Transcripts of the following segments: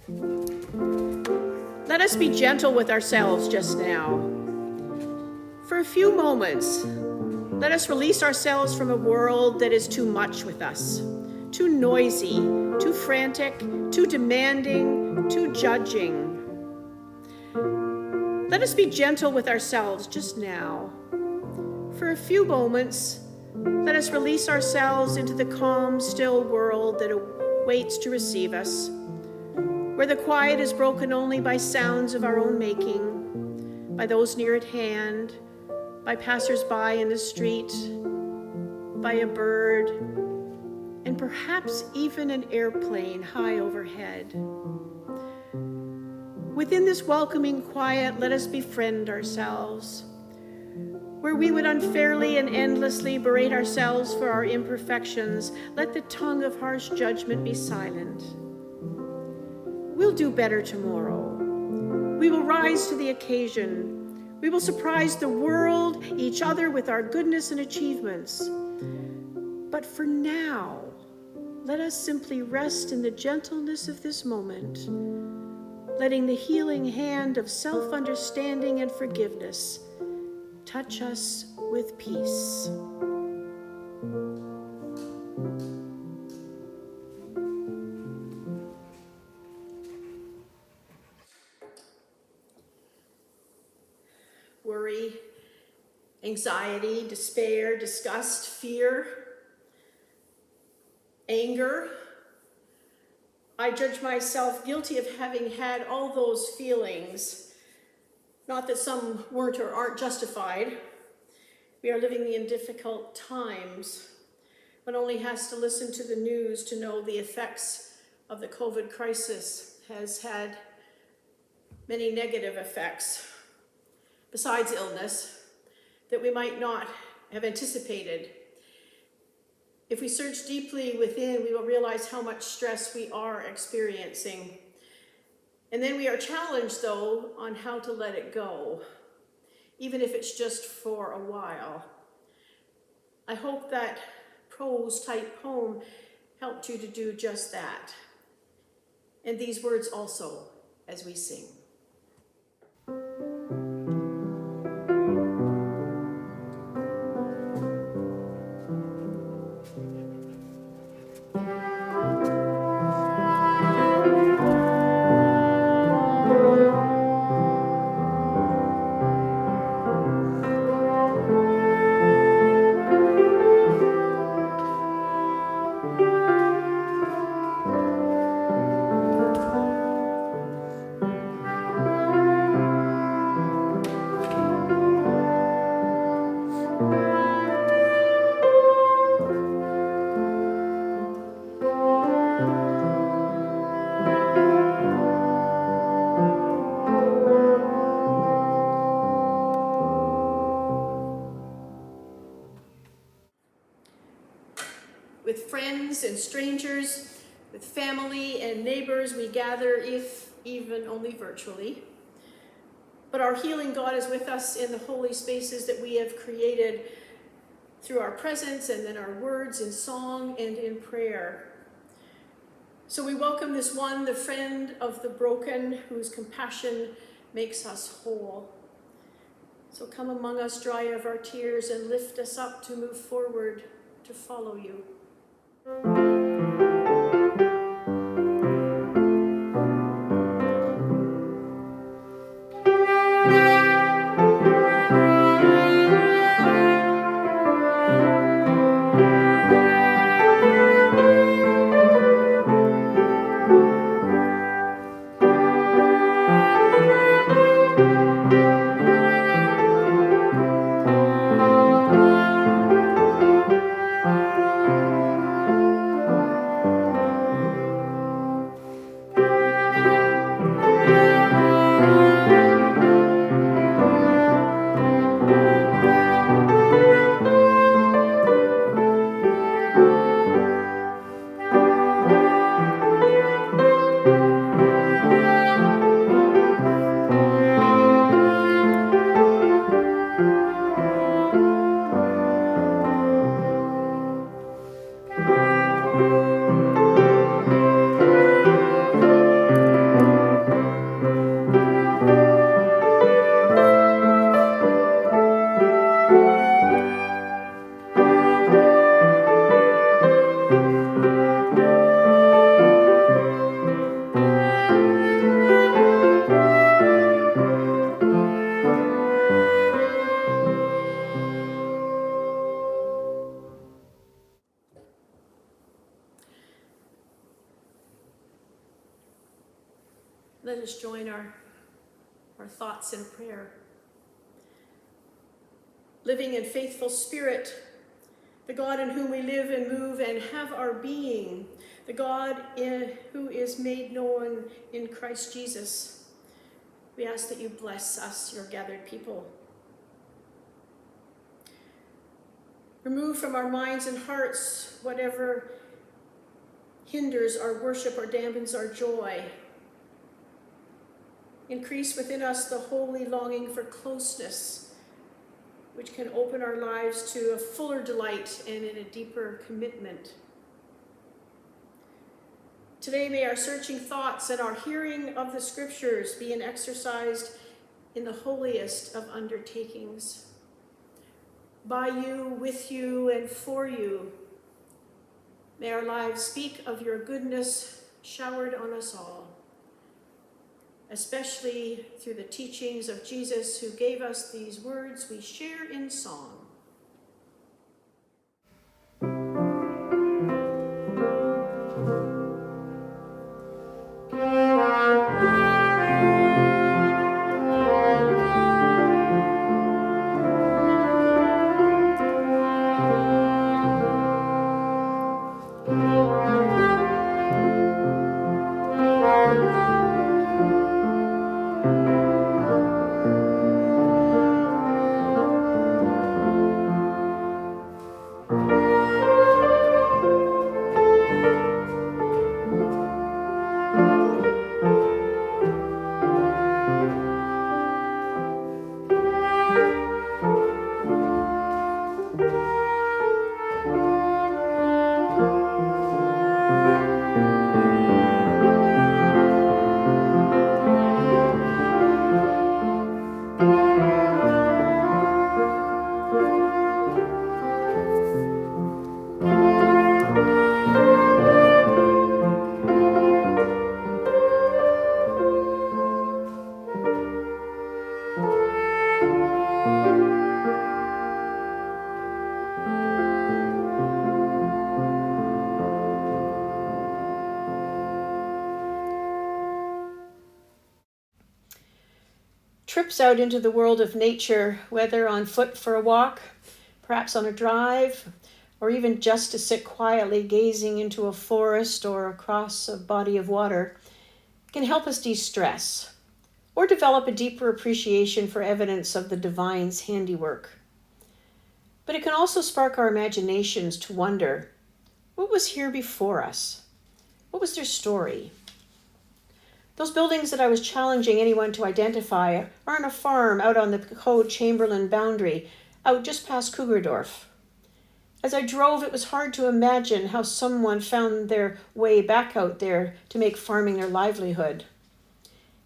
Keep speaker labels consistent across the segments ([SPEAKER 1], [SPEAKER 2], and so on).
[SPEAKER 1] Let us be gentle with ourselves just now. For a few moments, let us release ourselves from a world that is too much with us, too noisy, too frantic, too demanding, too judging. Let us be gentle with ourselves just now. For a few moments, let us release ourselves into the calm, still world that awaits to receive us, where the quiet is broken only by sounds of our own making, by those near at hand, by passers-by in the street, by a bird, and perhaps even an airplane high overhead. Within this welcoming quiet, let us befriend ourselves. Where we would unfairly and endlessly berate ourselves for our imperfections, let the tongue of harsh judgment be silent. We'll do better tomorrow. We will rise to the occasion. We will surprise the world, each other with our goodness and achievements. But for now, let us simply rest in the gentleness of this moment, letting the healing hand of self-understanding and forgiveness touch us with peace. Worry, anxiety, despair, disgust, fear, anger. I judge myself guilty of having had all those feelings. Not that some weren't or aren't justified. We are living in difficult times. One only has to listen to the news to know the effects of the COVID crisis has had many negative effects, besides illness, that we might not have anticipated. If we search deeply within, we will realize how much stress we are experiencing. And then we are challenged, though, on how to let it go, even if it's just for a while. I hope that prose-type poem helped you to do just that. And these words also, as we sing. With friends and strangers, with family and neighbors, we gather, if even only virtually. But our healing God is with us in the holy spaces that we have created through our presence and then our words in song and in prayer. So we welcome this one, the friend of the broken, whose compassion makes us whole. So come among us, dry of our tears, and lift us up to move forward, to follow you. Let us join our thoughts in prayer. Living and faithful Spirit, the God in whom we live and move and have our being, the God who is made known in Christ Jesus, we ask that you bless us, your gathered people. Remove from our minds and hearts whatever hinders our worship or dampens our joy. Increase within us the holy longing for closeness, which can open our lives to a fuller delight and in a deeper commitment. Today, may our searching thoughts and our hearing of the scriptures be an exercised in the holiest of undertakings. By you, with you, and for you, may our lives speak of your goodness showered on us all, especially through the teachings of Jesus, who gave us these words we share in song. Trips out into the world of nature, whether on foot for a walk, perhaps on a drive, or even just to sit quietly gazing into a forest or across a body of water, can help us de-stress or develop a deeper appreciation for evidence of the divine's handiwork. But it can also spark our imaginations to wonder, what was here before us? What was their story? Those buildings that I was challenging anyone to identify are on a farm out on the Code-Chamberlain boundary, out just past Cougardorf. As I drove, it was hard to imagine how someone found their way back out there to make farming their livelihood.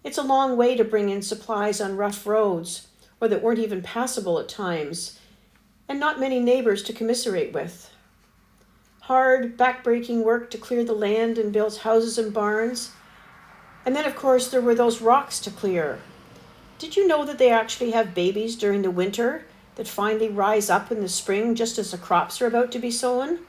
[SPEAKER 1] It's a long way to bring in supplies on rough roads, or that weren't even passable at times, and not many neighbors to commiserate with. Hard, back-breaking work to clear the land and build houses and barns. And then, of course, there were those rocks to clear. Did you know that they actually have babies during the winter that finally rise up in the spring just as the crops are about to be sown?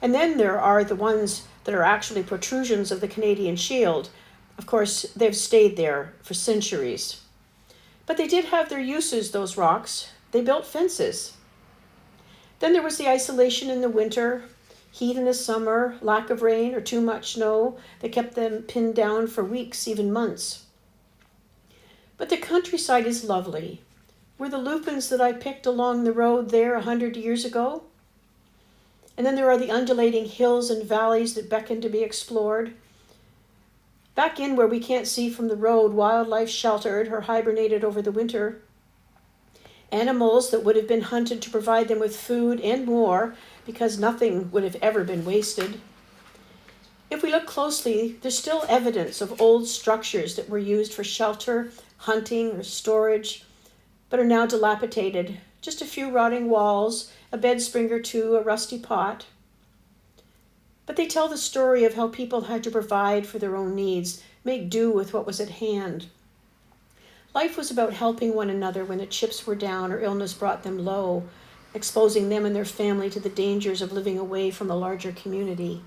[SPEAKER 1] And then there are the ones that are actually protrusions of the Canadian Shield. Of course, they've stayed there for centuries. But they did have their uses, those rocks. They built fences. Then there was the isolation in the winter, heat in the summer, lack of rain or too much snow that kept them pinned down for weeks, even months. But the countryside is lovely. Were the lupins that I picked along the road there 100 years ago? And then there are the undulating hills and valleys that beckon to be explored. Back in where we can't see from the road, wildlife sheltered or hibernated over the winter. Animals that would have been hunted to provide them with food and more, because nothing would have ever been wasted. If we look closely, there's still evidence of old structures that were used for shelter, hunting, or storage, but are now dilapidated. Just a few rotting walls, a bed spring or two, a rusty pot. But they tell the story of how people had to provide for their own needs, make do with what was at hand. Life was about helping one another when the chips were down or illness brought them low, exposing them and their family to the dangers of living away from a larger community.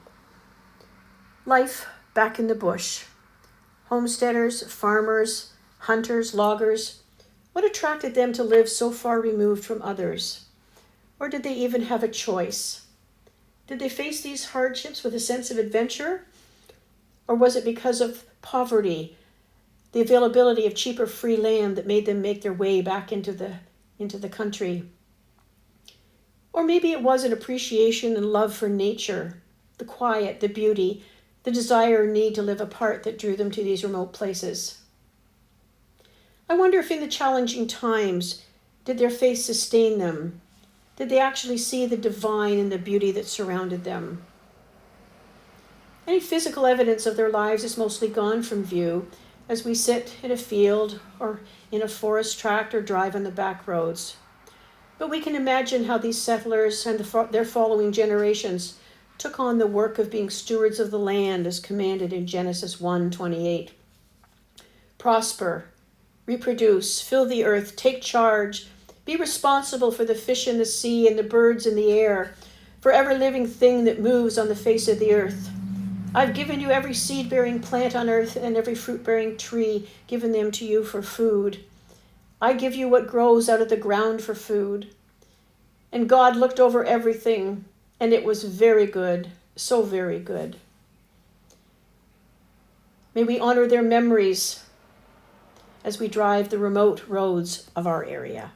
[SPEAKER 1] Life back in the bush, Homesteaders, farmers, hunters, loggers. What attracted them to live so far removed from others? Or did they even have a choice? Did they face these hardships with a sense of adventure? Or was it because of poverty, the availability of cheaper free land that made them make their way back into the country? Or maybe it was an appreciation and love for nature, the quiet, the beauty, the desire and need to live apart that drew them to these remote places. I wonder if in the challenging times, did their faith sustain them? Did they actually see the divine in the beauty that surrounded them? Any physical evidence of their lives is mostly gone from view as we sit in a field or in a forest tract or drive on the back roads. But we can imagine how these settlers and their following generations took on the work of being stewards of the land as commanded in Genesis 1:28. Prosper, reproduce, fill the earth, take charge, be responsible for the fish in the sea and the birds in the air, for every living thing that moves on the face of the earth. I've given you every seed-bearing plant on earth and every fruit-bearing tree, given them to you for food. I give you what grows out of the ground for food. And God looked over everything, and it was very good, so very good. May we honor their memories as we drive the remote roads of our area.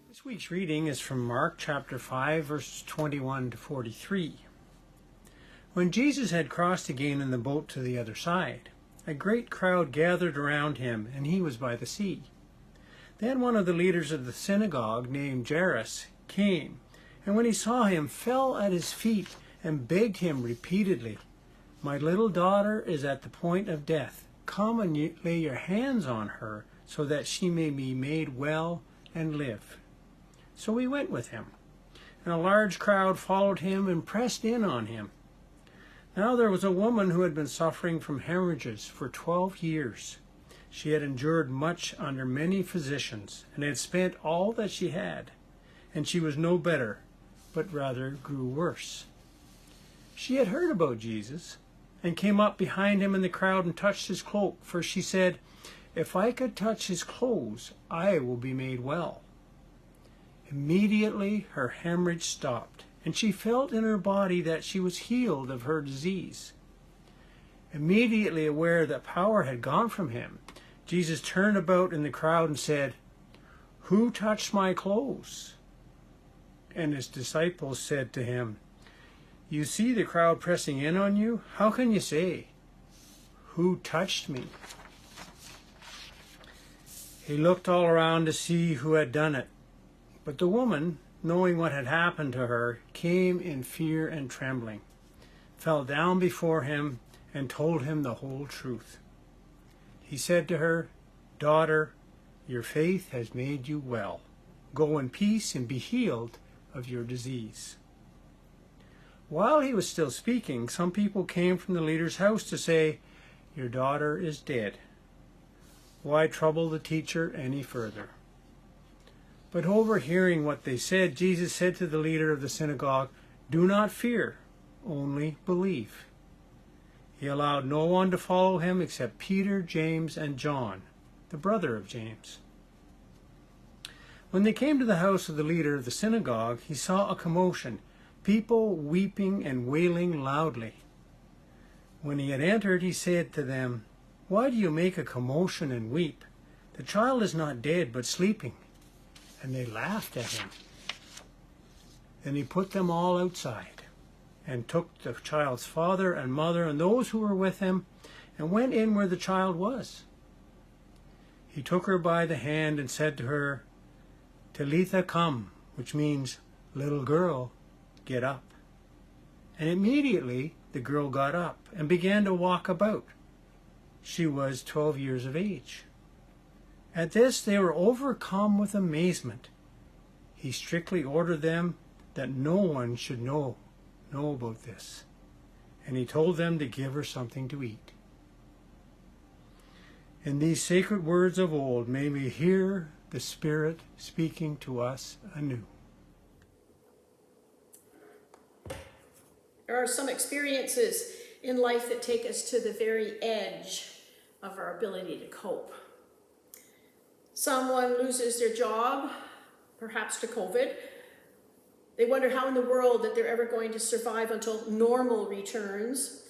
[SPEAKER 2] This week's reading is from Mark chapter 5, verses 21 to 43. When Jesus had crossed again in the boat to the other side, a great crowd gathered around him, and he was by the sea. Then one of the leaders of the synagogue, named Jairus, came, and when he saw him, fell at his feet and begged him repeatedly, "My little daughter is at the point of death. Come and lay your hands on her, so that she may be made well and live." So he went with him, and a large crowd followed him and pressed in on him. Now there was a woman who had been suffering from hemorrhages for 12 years. She had endured much under many physicians, and had spent all that she had, and she was no better, but rather grew worse. She had heard about Jesus, and came up behind him in the crowd and touched his cloak, for she said, "If I could touch his clothes, I will be made well." Immediately her hemorrhage stopped, and she felt in her body that she was healed of her disease. Immediately aware that power had gone from him, Jesus turned about in the crowd and said, "Who touched my clothes?" And his disciples said to him, "You see the crowd pressing in on you? How can you say, 'Who touched me?'" He looked all around to see who had done it. But the woman, knowing what had happened to her, came in fear and trembling, fell down before him, and told him the whole truth. He said to her, "Daughter, your faith has made you well. Go in peace and be healed of your disease." While he was still speaking, some people came from the leader's house to say, "Your daughter is dead. Why trouble the teacher any further?" But overhearing what they said, Jesus said to the leader of the synagogue, "Do not fear, only believe." He allowed no one to follow him except Peter, James, and John, the brother of James. When they came to the house of the leader of the synagogue, he saw a commotion, people weeping and wailing loudly. When he had entered, he said to them, "Why do you make a commotion and weep? The child is not dead, but sleeping." And they laughed at him. Then he put them all outside, and took the child's father and mother and those who were with him, and went in where the child was. He took her by the hand and said to her, "Talitha cum," which means, "Little girl, get up." And immediately the girl got up and began to walk about. She was 12 years of age. At this they were overcome with amazement. He strictly ordered them that no one should know about this. And he told them to give her something to eat. In these sacred words of old, may we hear the Spirit speaking to us anew.
[SPEAKER 1] There are some experiences in life that take us to the very edge of our ability to cope. Someone loses their job, perhaps to COVID. They wonder how in the world that they're ever going to survive until normal returns,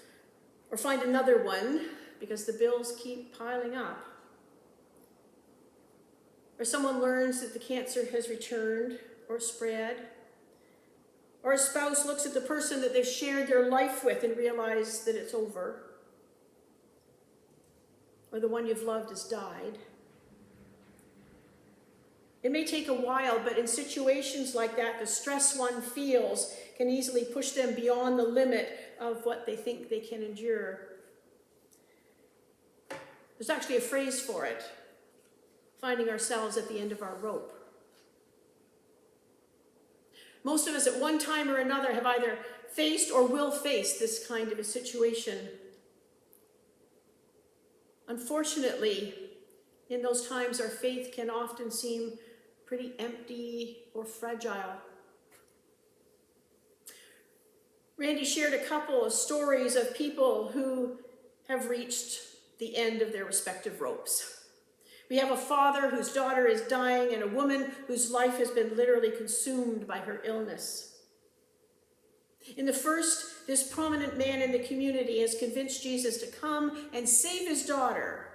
[SPEAKER 1] or find another one because the bills keep piling up. Or someone learns that the cancer has returned or spread. Or a spouse looks at the person that they've shared their life with and realizes that it's over. Or the one you've loved has died. It may take a while, but in situations like that, the stress one feels can easily push them beyond the limit of what they think they can endure. There's actually a phrase for it: finding ourselves at the end of our rope. Most of us at one time or another have either faced or will face this kind of a situation. Unfortunately, in those times, our faith can often seem pretty empty or fragile. Randy shared a couple of stories of people who have reached the end of their respective ropes. We have a father whose daughter is dying and a woman whose life has been literally consumed by her illness. In the first, this prominent man in the community has convinced Jesus to come and save his daughter.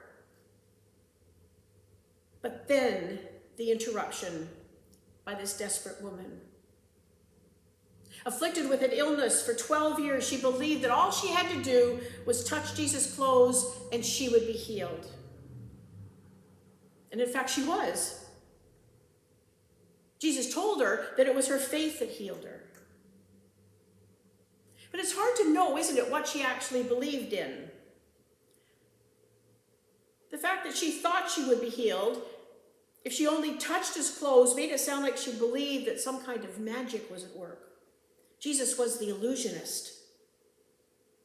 [SPEAKER 1] But then the interruption by this desperate woman. Afflicted with an illness for 12 years, she believed that all she had to do was touch Jesus' clothes and she would be healed. And in fact, she was. Jesus told her that it was her faith that healed her. But it's hard to know, isn't it, what she actually believed in. The fact that she thought she would be healed, if she only touched his clothes, made it sound like she believed that some kind of magic was at work. Jesus was the illusionist.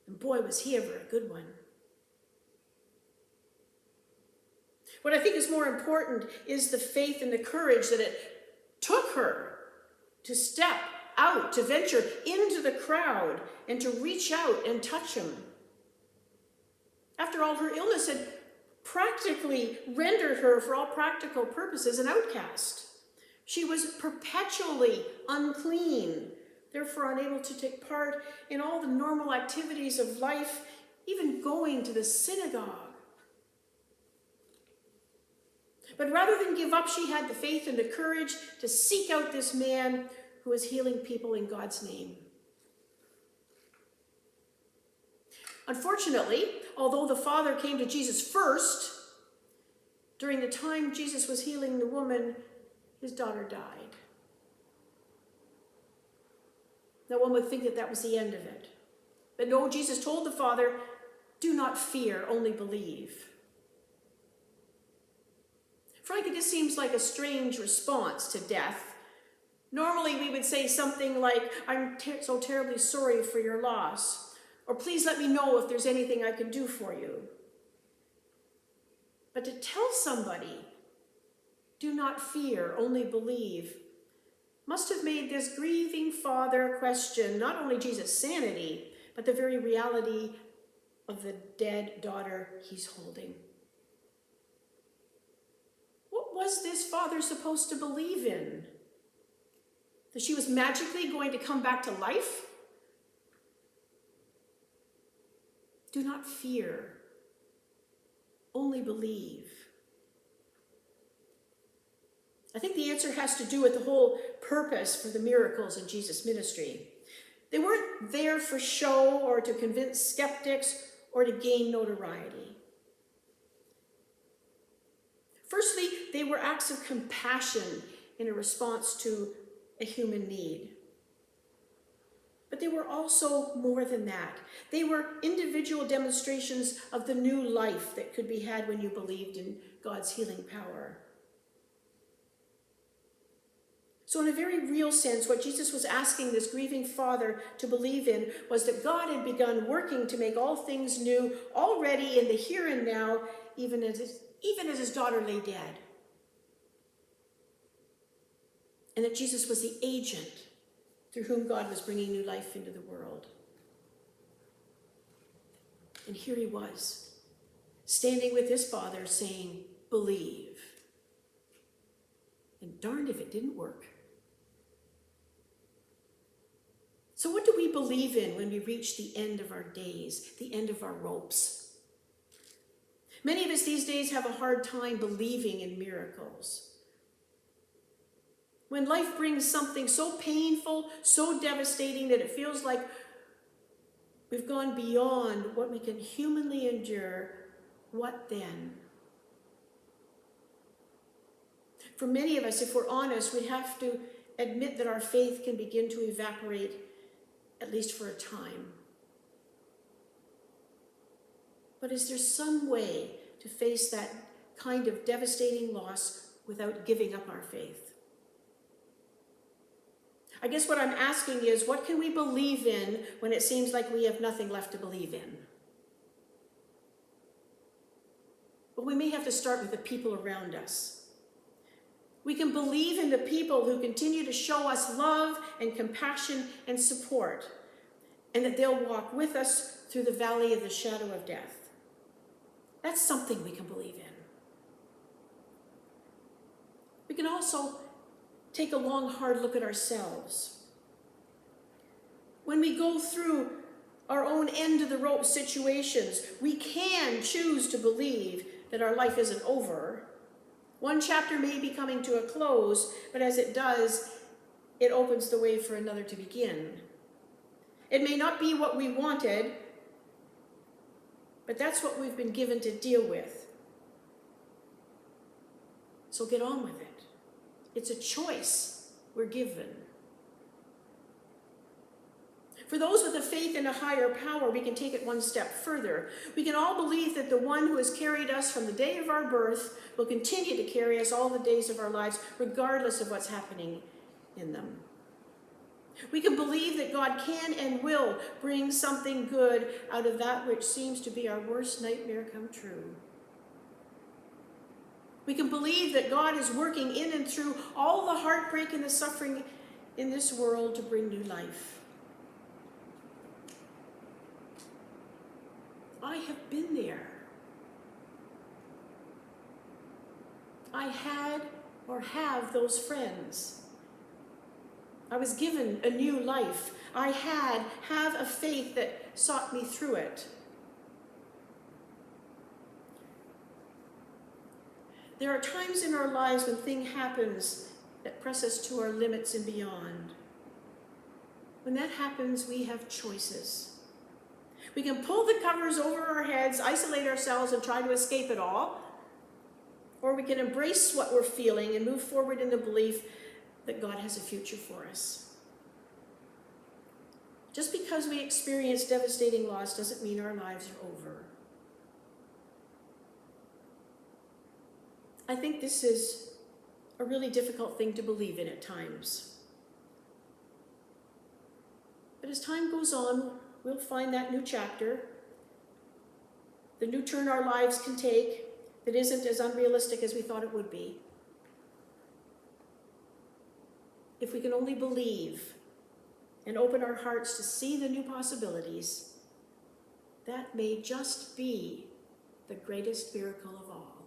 [SPEAKER 1] And boy, was he ever a good one. What I think is more important is the faith and the courage that it took her to step out, to venture into the crowd and to reach out and touch him. After all, her illness had practically rendered her, for all practical purposes, an outcast. She was perpetually unclean, therefore unable to take part in all the normal activities of life, even going to the synagogue. But rather than give up, she had the faith and the courage to seek out this man who was healing people in God's name. Unfortunately, although the father came to Jesus first, During the time Jesus was healing the woman, his daughter died. Now one would think that that was the end of it. But no, Jesus told the father, do not fear, only believe. Frankly, this seems like a strange response to death. Normally we would say something like, I'm so terribly sorry for your loss, or please let me know if there's anything I can do for you. But to tell somebody, do not fear, only believe, must have made this grieving father question not only Jesus' sanity, but the very reality of the dead daughter he's holding. What was this father supposed to believe in? That she was magically going to come back to life? Do not fear, only believe. I think the answer has to do with the whole purpose for the miracles in Jesus' ministry. They weren't there for show or to convince skeptics or to gain notoriety. Firstly, they were acts of compassion in a response to a human need. But they were also more than that. They were individual demonstrations of the new life that could be had when you believed in God's healing power. So in a very real sense, what Jesus was asking this grieving father to believe in was that God had begun working to make all things new already in the here and now, even as his daughter lay dead. And that Jesus was the agent through whom God was bringing new life into the world. And here he was, standing with his father saying, believe. And darned if it didn't work. So what do we believe in when we reach the end of our days, the end of our ropes? Many of us these days have a hard time believing in miracles. When life brings something so painful, so devastating that it feels like we've gone beyond what we can humanly endure, what then? For many of us, if we're honest, we have to admit that our faith can begin to evaporate, at least for a time. But is there some way to face that kind of devastating loss without giving up our faith? I guess what I'm asking is, what can we believe in when it seems like we have nothing left to believe in? Well, we may have to start with the people around us. We can believe in the people who continue to show us love and compassion and support, and that they'll walk with us through the valley of the shadow of death. That's something we can believe in. We can also take a long, hard look at ourselves. When we go through our own end of the rope situations, we can choose to believe that our life isn't over. One chapter may be coming to a close, but as it does, it opens the way for another to begin. It may not be what we wanted, but that's what we've been given to deal with. So get on with it. It's a choice we're given. For those with a faith in a higher power, we can take it one step further. We can all believe that the one who has carried us from the day of our birth will continue to carry us all the days of our lives, regardless of what's happening in them. We can believe that God can and will bring something good out of that which seems to be our worst nightmare come true. We can believe that God is working in and through all the heartbreak and the suffering in this world to bring new life. I have been there. I had or have those friends. I was given a new life. I have a faith that sought me through it. There are times in our lives when things happen that press us to our limits and beyond. When that happens, we have choices. We can pull the covers over our heads, isolate ourselves, and try to escape it all. or we can embrace what we're feeling and move forward in the belief that God has a future for us. Just because we experience devastating loss doesn't mean our lives are over. I think this is a really difficult thing to believe in at times. But as time goes on, we'll find that new chapter, the new turn our lives can take that isn't as unrealistic as we thought it would be. If we can only believe and open our hearts to see the new possibilities, that may just be the greatest miracle of all.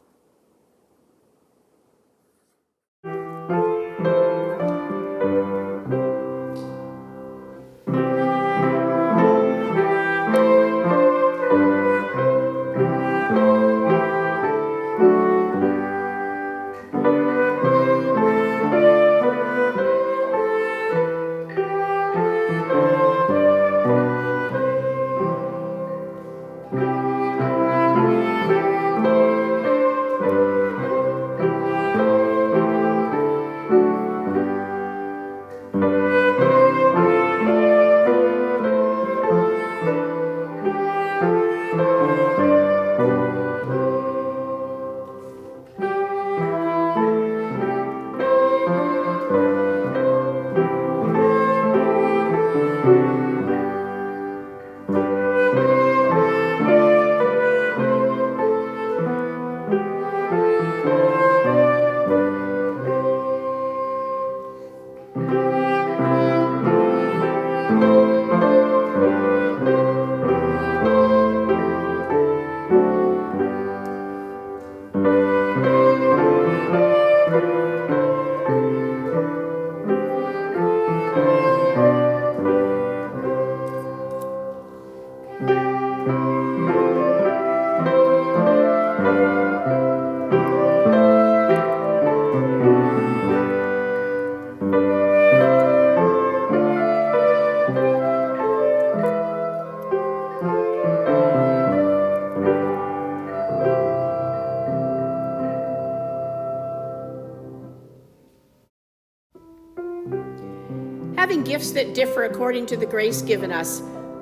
[SPEAKER 1] Having gifts that differ according to the grace given us,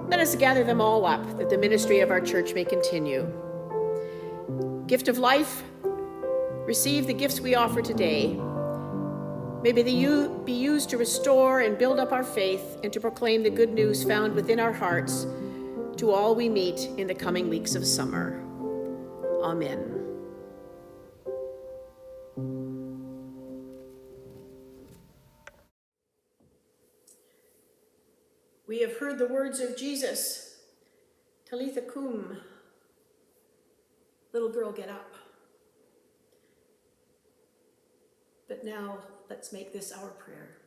[SPEAKER 1] let us gather them all up, that the ministry of our church may continue. Gift of life, receive the gifts we offer today. May they be used to restore and build up our faith and to proclaim the good news found within our hearts to all we meet in the coming weeks of summer. Amen. We have heard the words of Jesus, Talitha cum, little girl, get up. But now let's make this our prayer.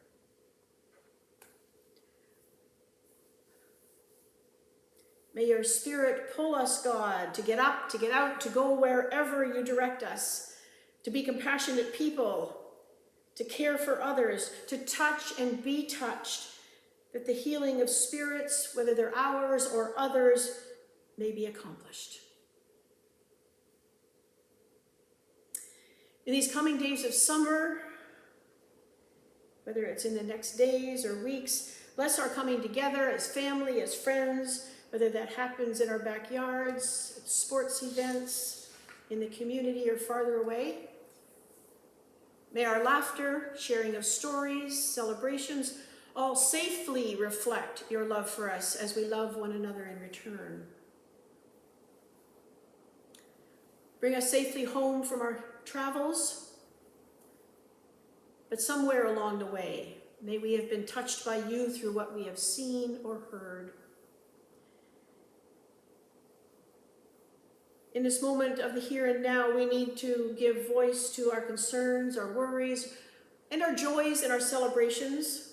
[SPEAKER 1] May your Spirit pull us, God, to get up, to get out, to go wherever you direct us, to be compassionate people, to care for others, to touch and be touched, that the healing of spirits, whether they're ours or others, may be accomplished. In these coming days of summer, whether it's in the next days or weeks, bless our coming together as family, as friends, whether that happens in our backyards, at sports events, in the community or farther away. May our laughter, sharing of stories, celebrations, all safely reflect your love for us as we love one another in return. Bring us safely home from our travels, but somewhere along the way, may we have been touched by you through what we have seen or heard. In this moment of the here and now, we need to give voice to our concerns, our worries, and our joys and our celebrations.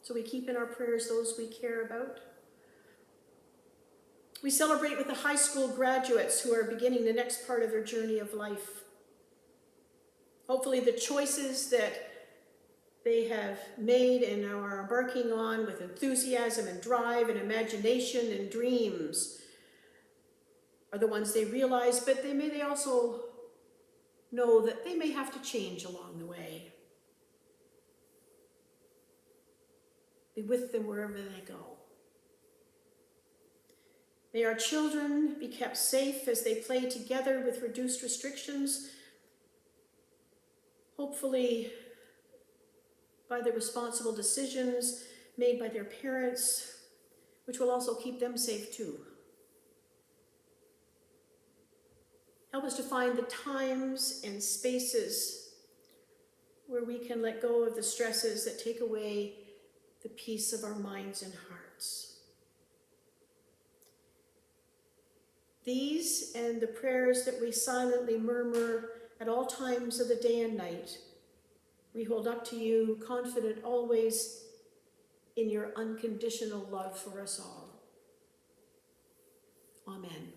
[SPEAKER 1] So we keep in our prayers those we care about. We celebrate with the high school graduates who are beginning the next part of their journey of life. Hopefully the choices that they have made and are embarking on with enthusiasm and drive and imagination and dreams are the ones they realize, but they also know that they may have to change along the way. Be with them wherever they go. May our children be kept safe as they play together with reduced restrictions, hopefully by the responsible decisions made by their parents, which will also keep them safe too. Help us to find the times and spaces where we can let go of the stresses that take away the peace of our minds and hearts. These and the prayers that we silently murmur at all times of the day and night, we hold up to you, confident always in your unconditional love for us all. Amen.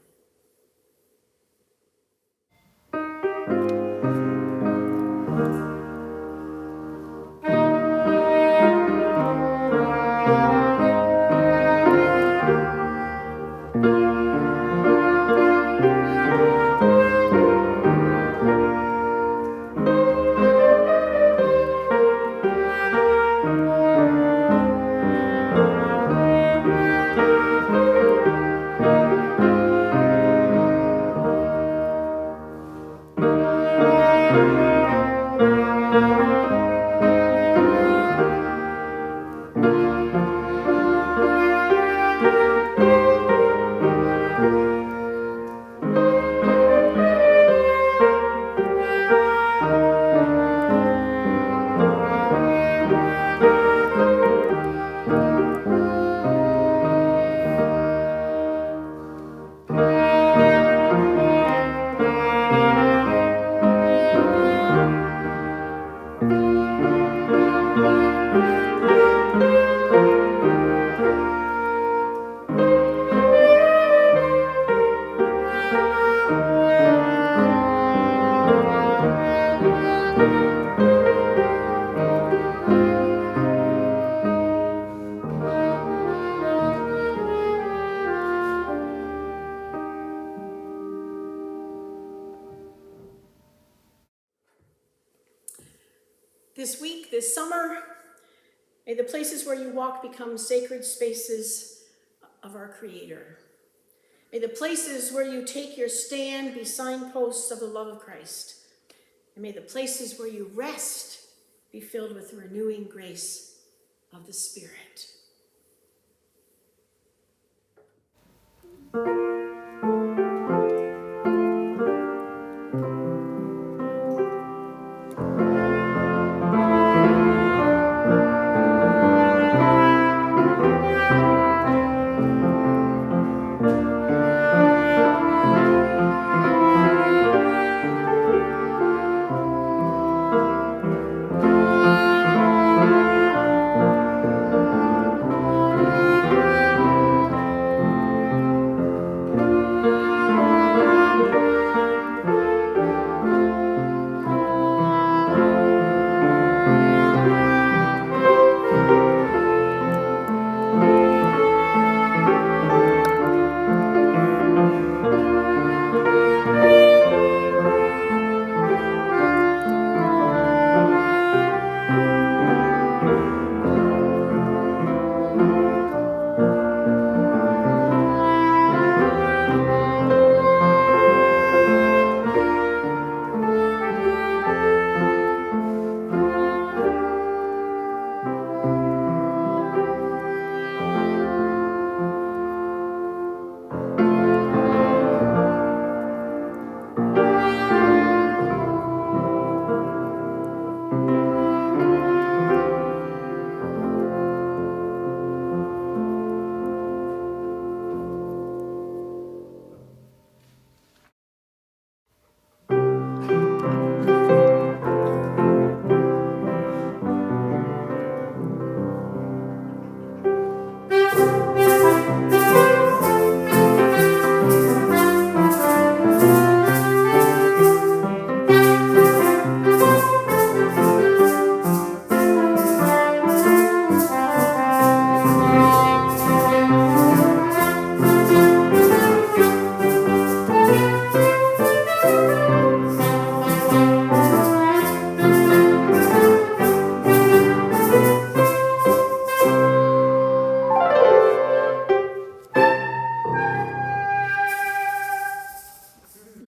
[SPEAKER 1] This week, this summer, may the places where you walk become sacred spaces of our Creator. May the places where you take your stand be signposts of the love of Christ. And may the places where you rest be filled with the renewing grace of the Spirit.